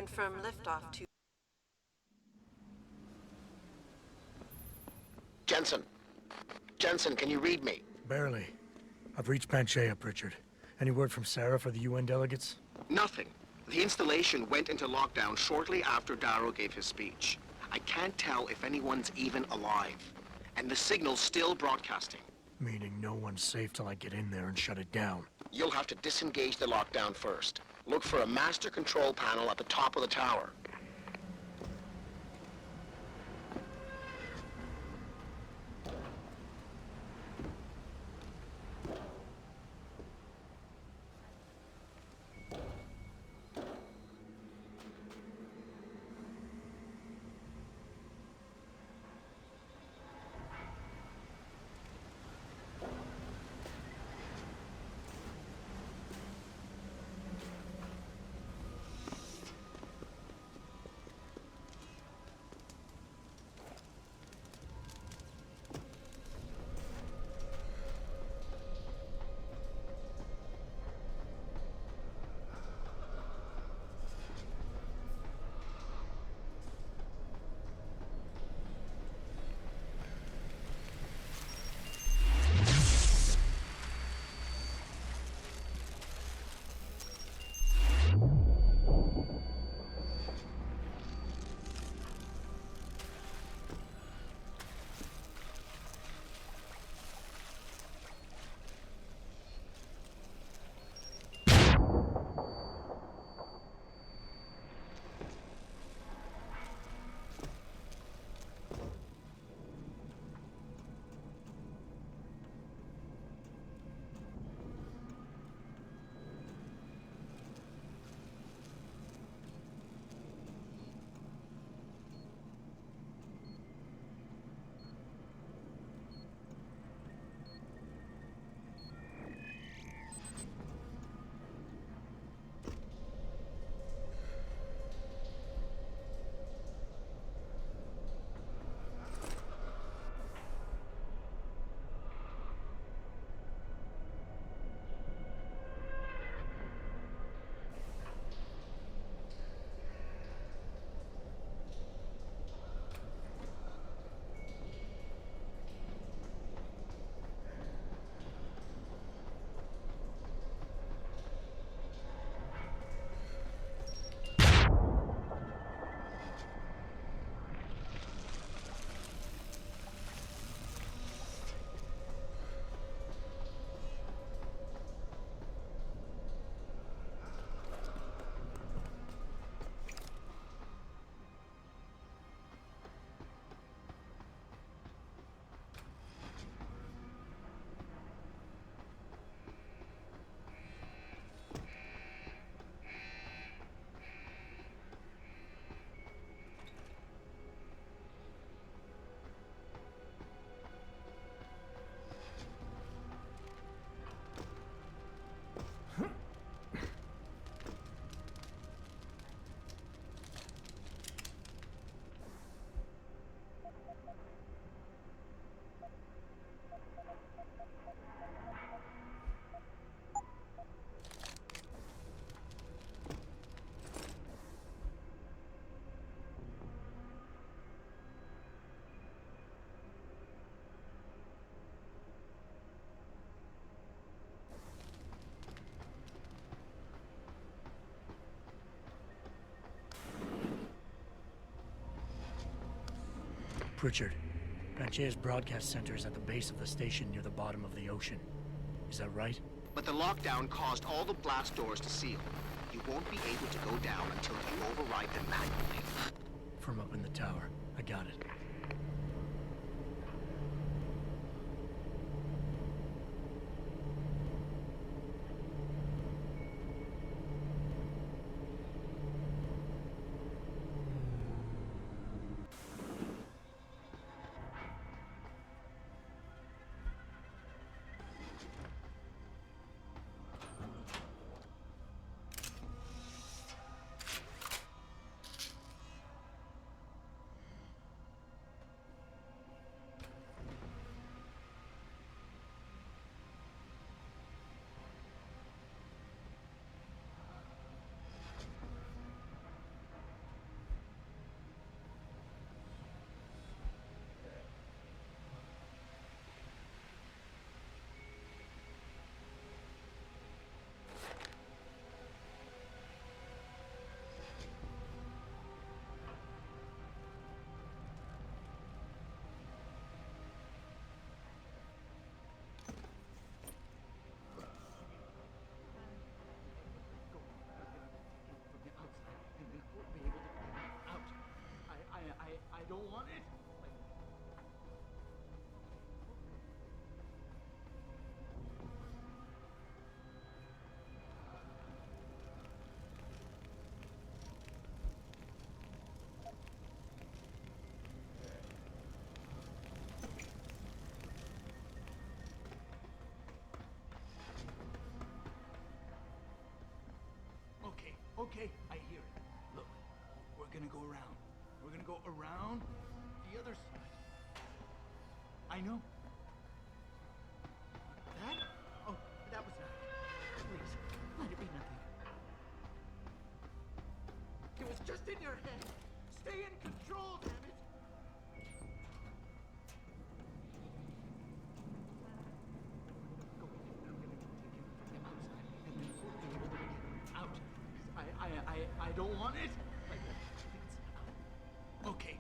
Confirm liftoff to... Jensen. Jensen, can you read me? Barely. I've reached Panchea, Pritchard. Any word from Sarah for the UN delegates? Nothing. The installation went into lockdown shortly after Darrow gave his speech. I can't tell if anyone's even alive. And the signal's still broadcasting. Meaning no one's safe till I get in there and shut it down. You'll have to disengage the lockdown first. Look for a master control panel at the top of the tower. Pritchard, Panchea's broadcast center is at the base of the station near the bottom of the ocean. Is that right? But the lockdown caused all the blast doors to seal. You won't be able to go down until you override them manually. From up in the tower. I got it. Okay, I hear it. Look, we're gonna go around. We're gonna go around the other side. I know. That? Oh, that was nothing. Please, let it be nothing. It was just in your head. Stay in control, damn it. Go in. I'm gonna take him from the outside, and then we'll be able to get him out. 'Cause I don't want it like that. Please. Okay.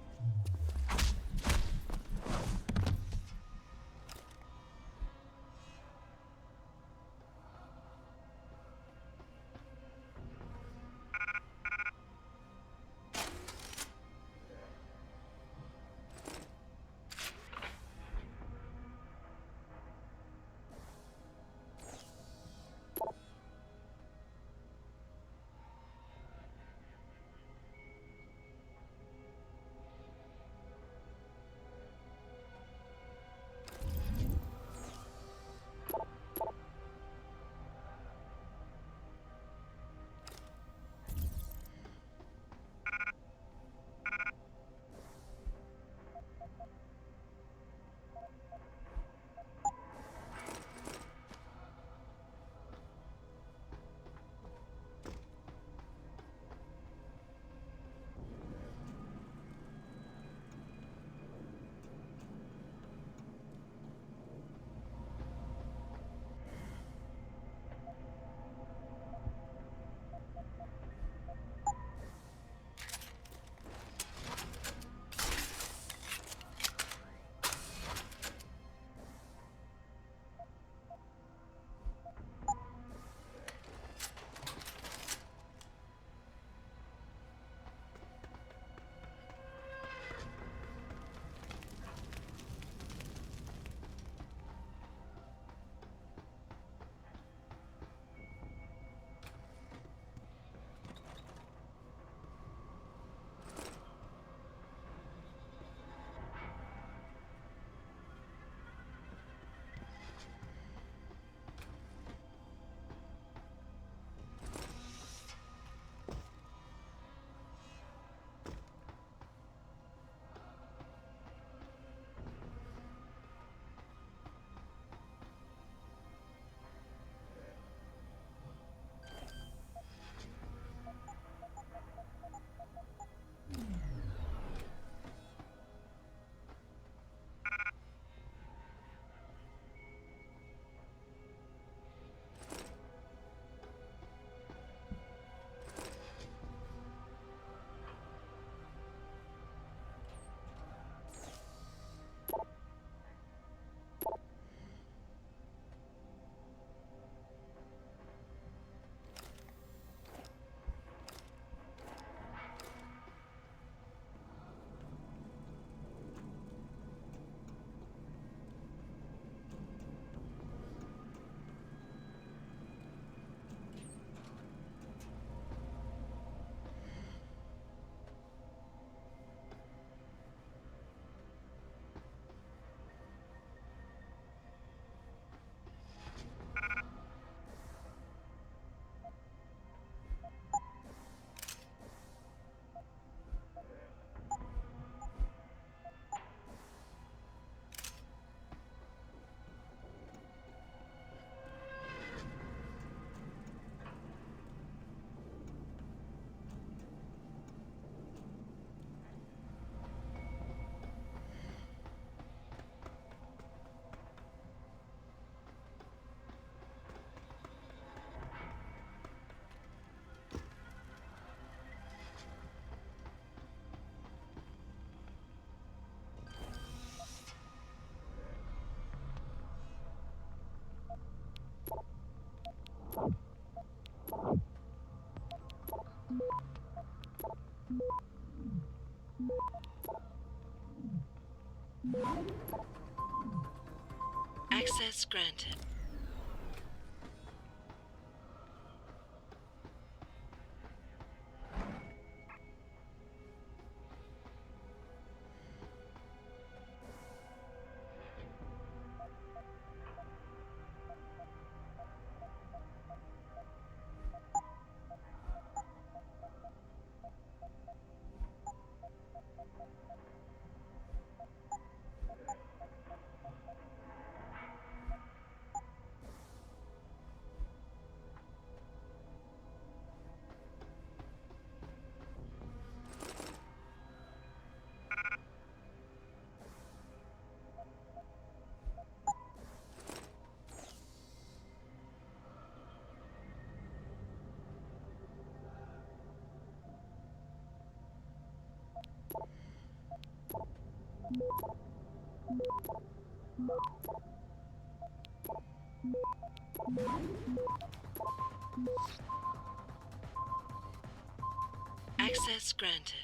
Access granted. Access granted.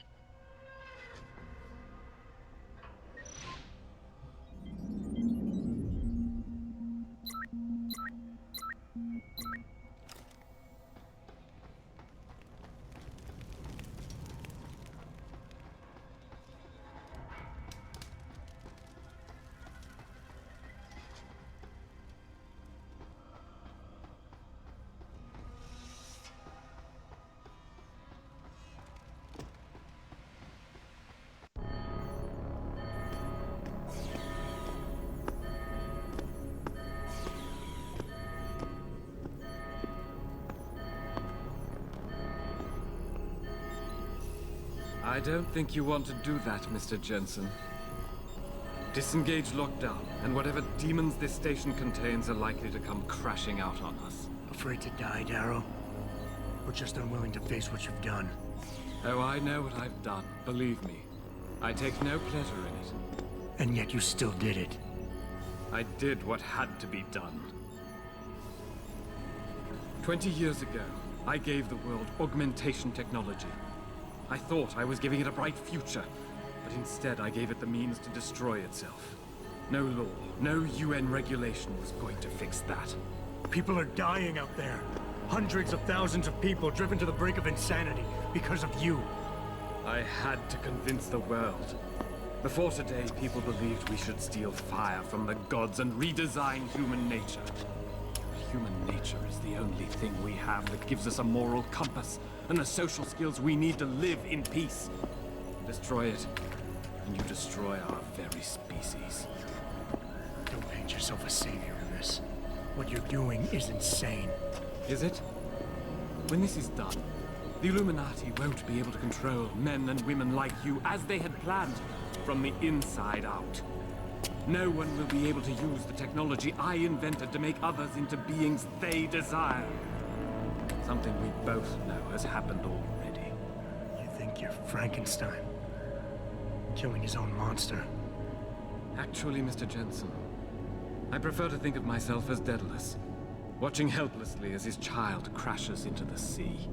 I don't think you want to do that, Mr. Jensen. Disengage lockdown, and whatever demons this station contains are likely to come crashing out on us. Afraid to die, Darrow? Or just unwilling to face what you've done? Oh, I know what I've done, believe me. I take no pleasure in it. And yet you still did it. I did what had to be done. 20 years ago, I gave the world augmentation technology. I thought I was giving it a bright future, but instead I gave it the means to destroy itself. No law, no UN regulation was going to fix that. People are dying out there. Hundreds of thousands of people driven to the brink of insanity because of you. I had to convince the world. Before today, people believed we should steal fire from the gods and redesign human nature. But human nature is the only thing we have that gives us a moral compass and the social skills we need to live in peace. Destroy it, and you destroy our very species. Don't paint yourself a savior in this. What you're doing is insane. Is it? When this is done, the Illuminati won't be able to control men and women like you as they had planned, from the inside out. No one will be able to use the technology I invented to make others into beings they desire. Something we both know has happened already. You think you're Frankenstein? Killing his own monster? Actually, Mr. Jensen, I prefer to think of myself as Daedalus, watching helplessly as his child crashes into the sea.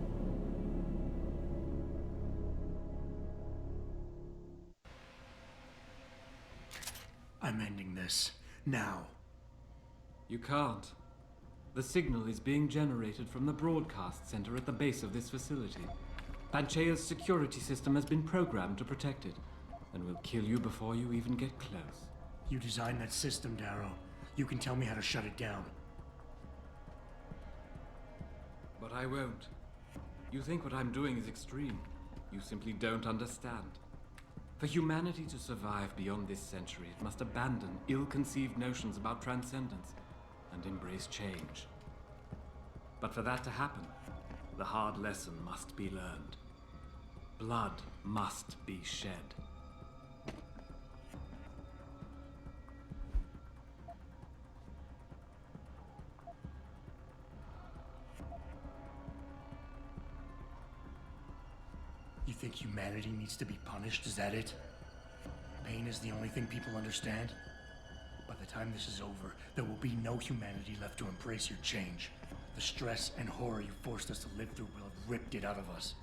I'm ending this. Now. You can't. The signal is being generated from the broadcast center at the base of this facility. Panchea's security system has been programmed to protect it, and will kill you before you even get close. You designed that system, Darrow. You can tell me how to shut it down. But I won't. You think what I'm doing is extreme. You simply don't understand. For humanity to survive beyond this century, it must abandon ill-conceived notions about transcendence and embrace change. But for that to happen, the hard lesson must be learned. Blood must be shed. You think humanity needs to be punished? Is that it? Pain is the only thing people understand? By the time this is over, there will be no humanity left to embrace your change. The stress and horror you forced us to live through will have ripped it out of us.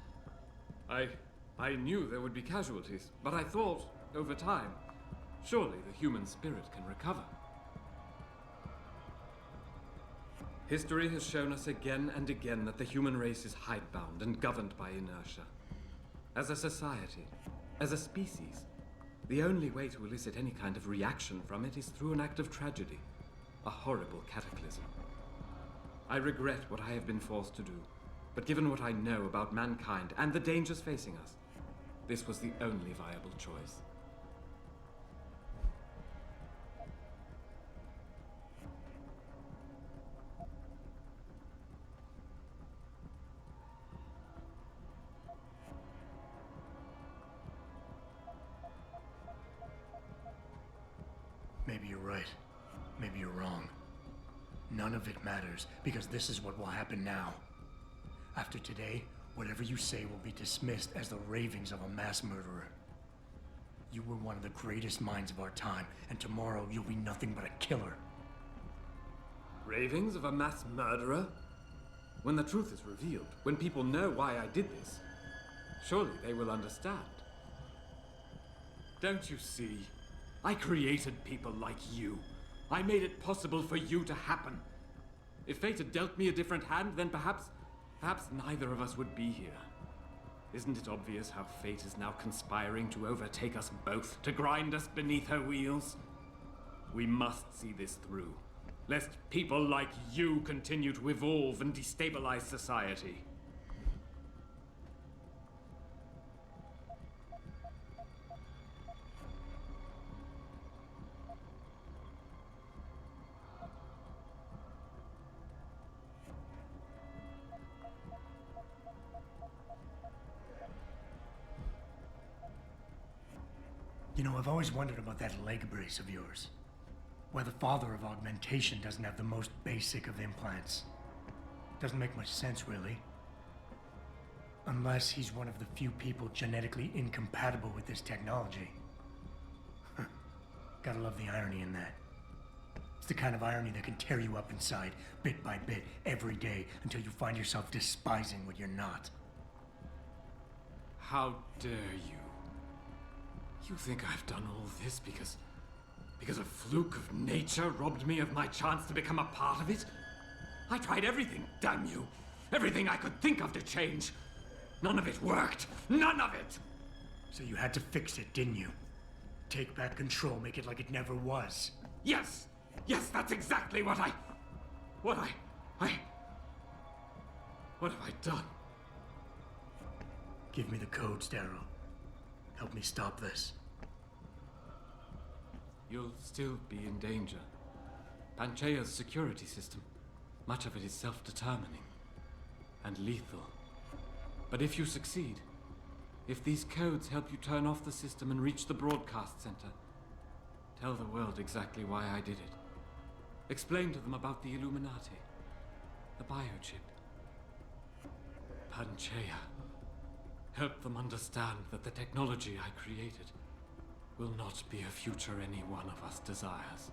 I knew there would be casualties, but I thought, over time, surely the human spirit can recover. History has shown us again and again that the human race is hidebound and governed by inertia. As a society, as a species, the only way to elicit any kind of reaction from it is through an act of tragedy, a horrible cataclysm. I regret what I have been forced to do, but given what I know about mankind and the dangers facing us, this was the only viable choice. Maybe you're right. Maybe you're wrong. None of it matters, because this is what will happen now. After today, whatever you say will be dismissed as the ravings of a mass murderer. You were one of the greatest minds of our time, and tomorrow you'll be nothing but a killer. Ravings of a mass murderer? When the truth is revealed, when people know why I did this, surely they will understand. Don't you see? I created people like you. I made it possible for you to happen. If fate had dealt me a different hand, then perhaps neither of us would be here. Isn't it obvious how fate is now conspiring to overtake us both, to grind us beneath her wheels? We must see this through, lest people like you continue to evolve and destabilize society. You know, I've always wondered about that leg brace of yours. Why the father of augmentation doesn't have the most basic of implants. Doesn't make much sense, really. Unless he's one of the few people genetically incompatible with this technology. Gotta love the irony in that. It's the kind of irony that can tear you up inside, bit by bit, every day, until you find yourself despising what you're not. How dare you? You think I've done all this because a fluke of nature robbed me of my chance to become a part of it? I tried everything, damn you. Everything I could think of to change. None of it worked. None of it! So you had to fix it, didn't you? Take back control, make it like it never was. Yes! Yes, that's exactly what have I done? Give me the codes, Darrow. Help me stop this. You'll still be in danger. Panchea's security system, much of it is self-determining and lethal. But if you succeed, if these codes help you turn off the system and reach the broadcast center, tell the world exactly why I did it. Explain to them about the Illuminati, the biochip, Panchea. Help them understand that the technology I created will not be a future any one of us desires.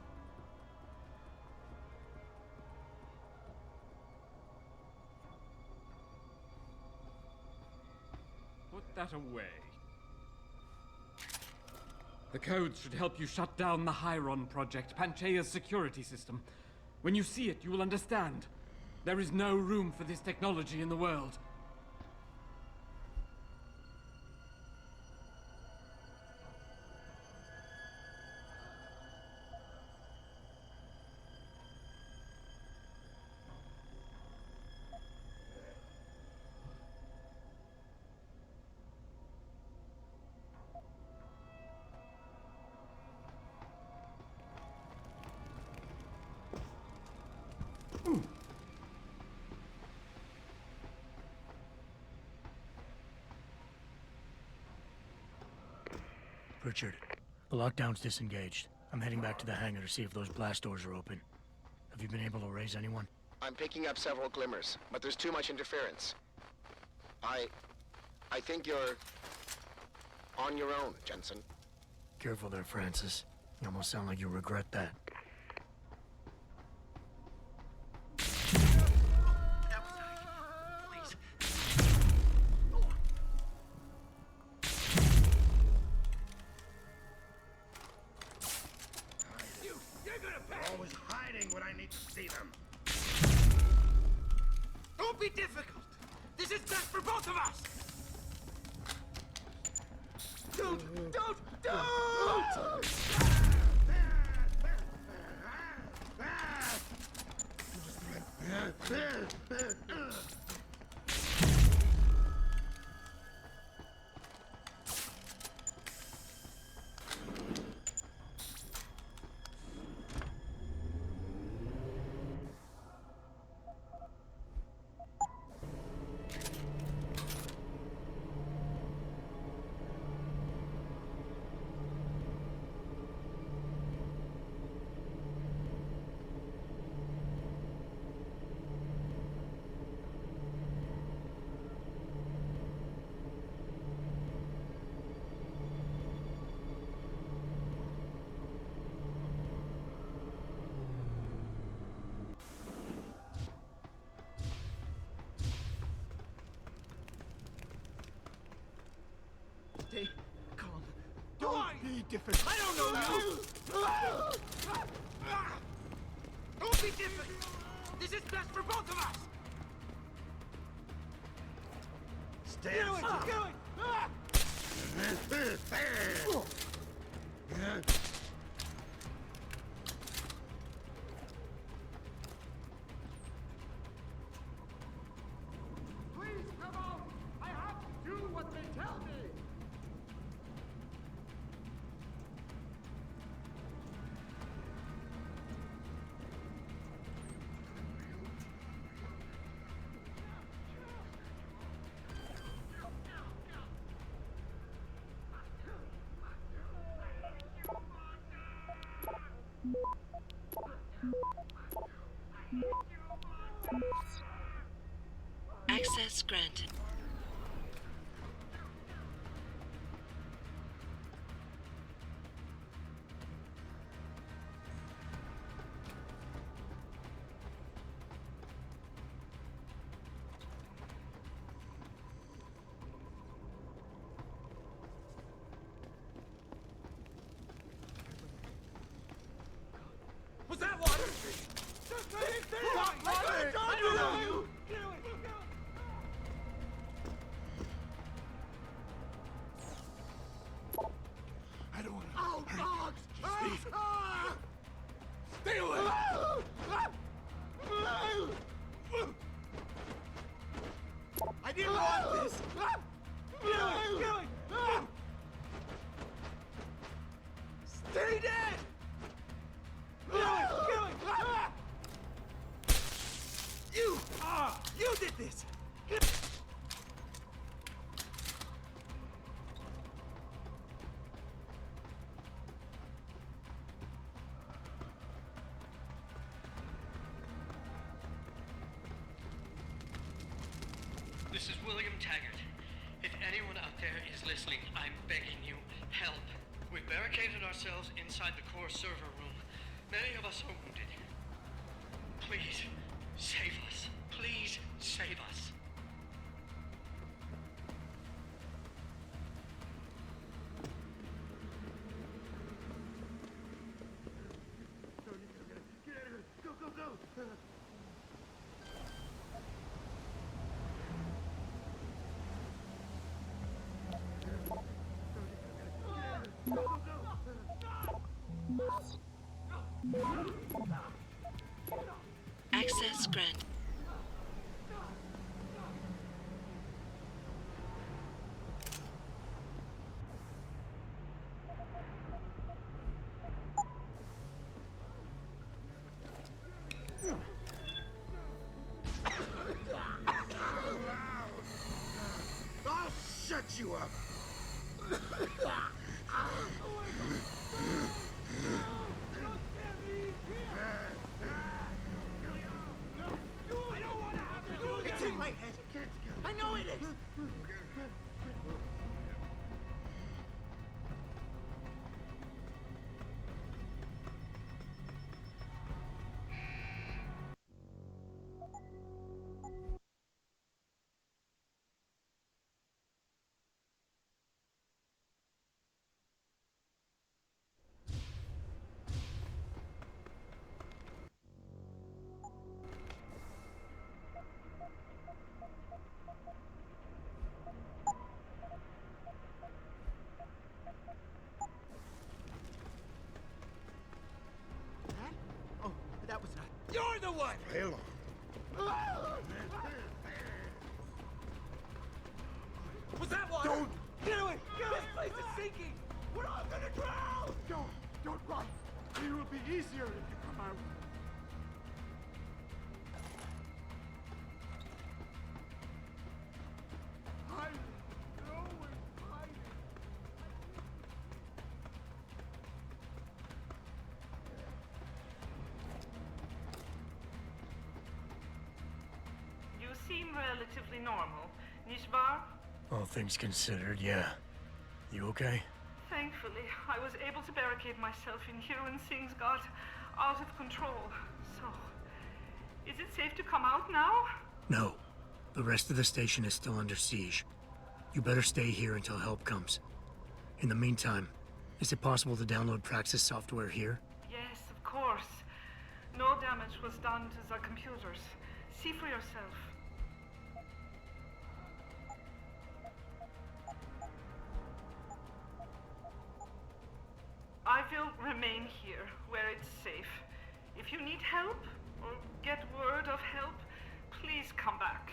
Put that away. The codes should help you shut down the Hyron project, Panchea's security system. When you see it, you will understand. There is no room for this technology in the world. Richard, the lockdown's disengaged. I'm heading back to the hangar to see if those blast doors are open. Have you been able to raise anyone? I'm picking up several glimmers, but there's too much interference. I think you're on your own, Jensen. Careful there, Francis. You almost sound like you regret that. Always hiding when I need to see them. Don't be difficult. This is best for both of us. Don't! different. I don't know now. Don't be different. This is best for both of us. Stand Get away! Get away! Please come out! I have to do what they tell me! Access granted. Was that water? I don't know you! Get away! I don't want to. Oh, dogs! Steve. Stay away! I didn't want this! Get away! Get away! Stay dead! Get away! Get away! You did this! This is William Taggart. If anyone out there is listening, I'm begging you, help. We've barricaded ourselves inside the core server room. Many of us are wounded. Please, save us. Please, save us. Get out of here. Go, go, go. Access granted. I'll shut you up. It's in my head. I know it is. Oh, that was not. You're the one! Play along. Was that water? Don't! Get away! Get away! This place is sinking! We're all gonna drown! Don't run. It will be easier if you come out. Hide! No one's hiding! You seem relatively normal, nicht wahr? All things considered, yeah. You okay? Thankfully, I was able to barricade myself in here when things got out of control. So, is it safe to come out now? No. The rest of the station is still under siege. You better stay here until help comes. In the meantime, Is it possible to download Praxis software here? Yes, of course. No damage was done to the computers. See for yourself. I will remain here, where it's safe. If you need help, or get word of help, please come back.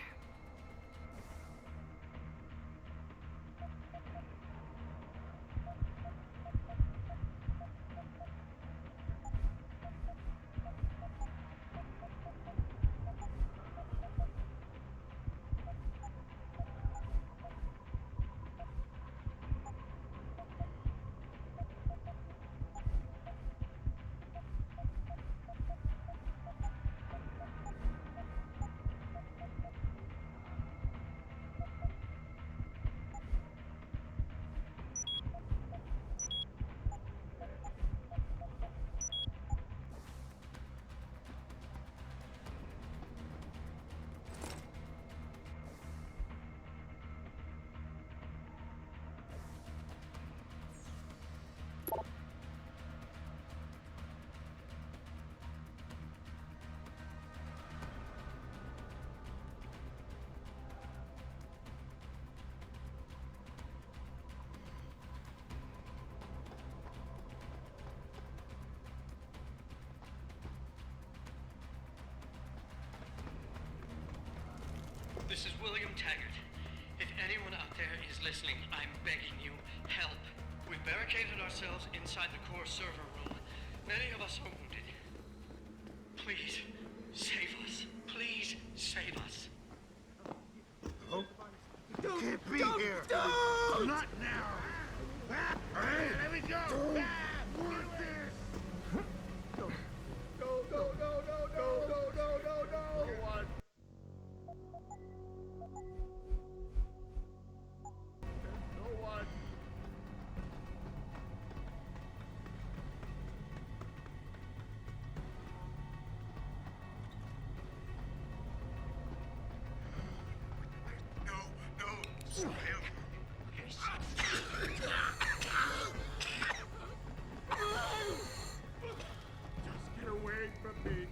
This is William Taggart. If anyone out there is listening, I'm begging you, help. We've barricaded ourselves inside the core server room. Many of us are wounded. Please, save us. Please, save us. Oh? You can't be here. Not now. All right, let me go. Want this. No, no, no, no, no, no, no, no, no, no. One. No one. No, no. Smile. Just get away from me.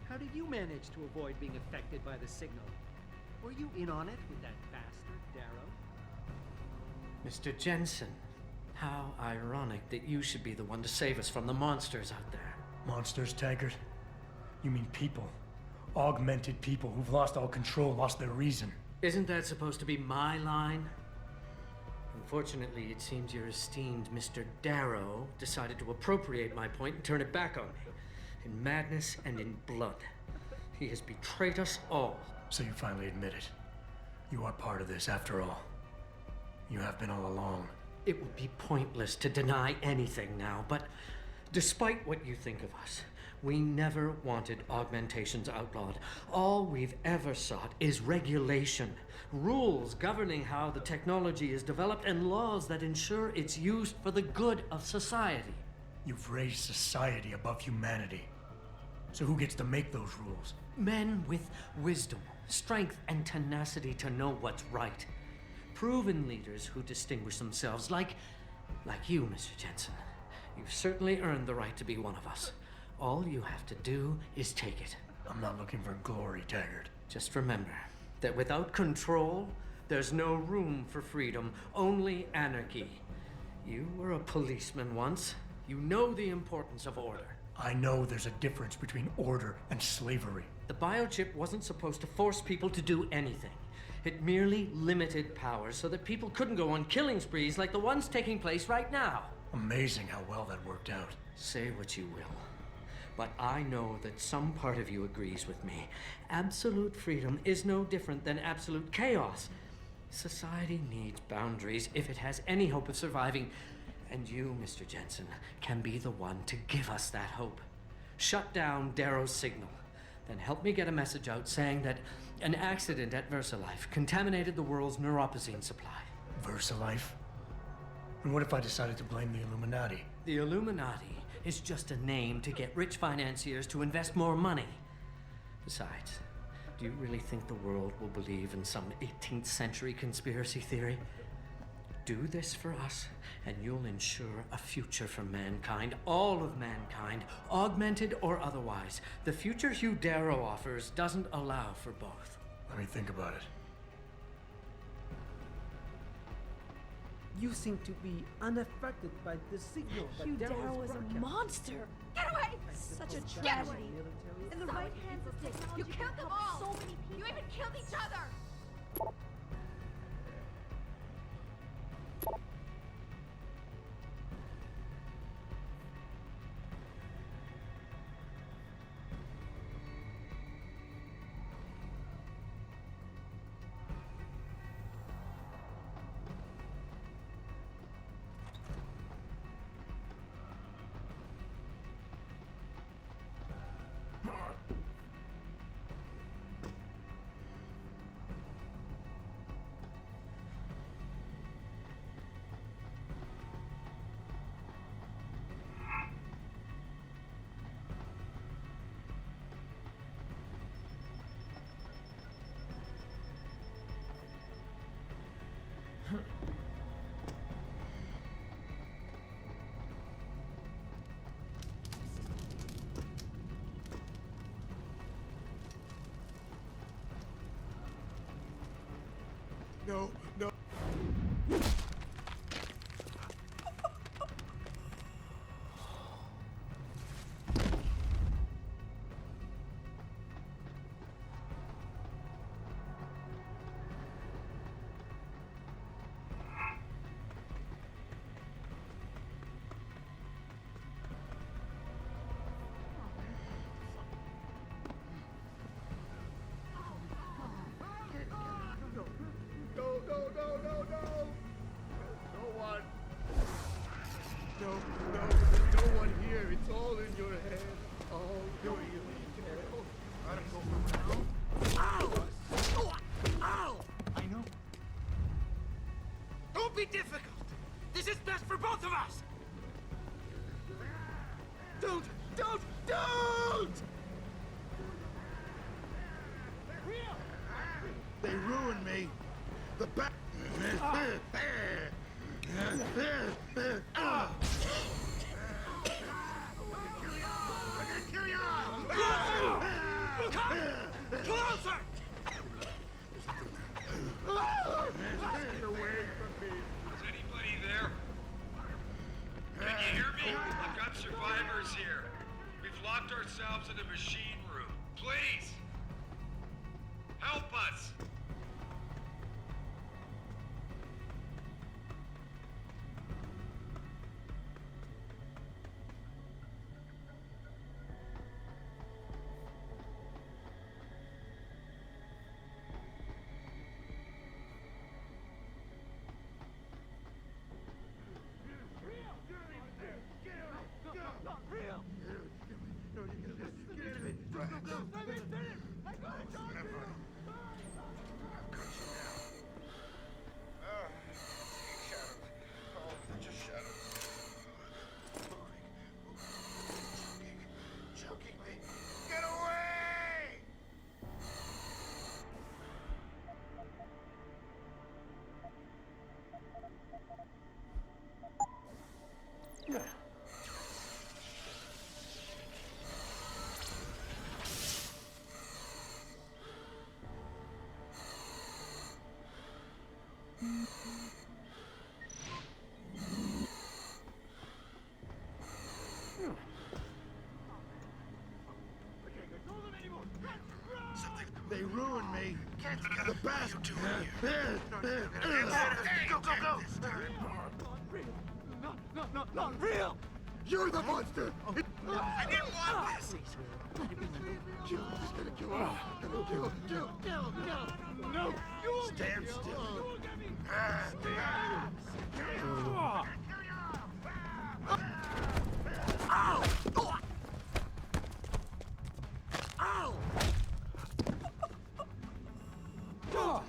How did you manage to avoid being affected by the signal? Were you in on it with that bastard, Darrow? Mr. Jensen, how ironic that you should be the one to save us from the monsters out there. Monsters, Taggart? You mean people? Augmented people who've lost all control, lost their reason. Isn't that supposed to be my line? Unfortunately, it seems your esteemed Mr. Darrow decided to appropriate my point and turn it back on me. In madness and in blood. He has betrayed us all. So you finally admit it. You are part of this, after all. You have been all along. It would be pointless to deny anything now, but despite what you think of us, we never wanted augmentations outlawed. All we've ever sought is regulation, rules governing how the technology is developed, and laws that ensure its use for the good of society. You've raised society above humanity. So who gets to make those rules? Men with wisdom, strength, and tenacity to know what's right. Proven leaders who distinguish themselves, like you, Mr. Jensen. You've certainly earned the right to be one of us. All you have to do is take it. I'm not looking for glory, Taggart. Just remember that without control, there's no room for freedom, only anarchy. You were a policeman once. You know the importance of order. I know there's a difference between order and slavery. The biochip wasn't supposed to force people to do anything. It merely limited powers so that people couldn't go on killing sprees like the ones taking place right now. Amazing how well that worked out. Say what you will, but I know that some part of you agrees with me. Absolute freedom is no different than absolute chaos. Society needs boundaries if it has any hope of surviving. And you, Mr. Jensen, can be the one to give us that hope. Shut down Darrow's signal. Then help me get a message out saying that an accident at VersaLife contaminated the world's neuropozyne supply. VersaLife? And what if I decided to blame the Illuminati? The Illuminati is just a name to get rich financiers to invest more money. Besides, do you really think the world will believe in some 18th century conspiracy theory? Do this for us, and you'll ensure a future for mankind, all of mankind, augmented or otherwise. The future Hugh Darrow offers doesn't allow for both. Let me think about it. You seem to be unaffected by the signal. Hugh Darrow is a monster. Get away! Such a tragedy. In the right hands of technology, you killed them all. So many people. You even killed each other. No, no. Be difficult. This is best for both of us. Don't! They ruined me. The back. Closer! Can you hear me? I've got survivors here. We've locked ourselves in a machine room. Please! Help us! They ruined me. The best. Go. Not real. You're the monster. I didn't want this. Kill. No. Stand still. Ow! Don't!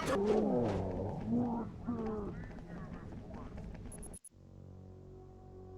Don't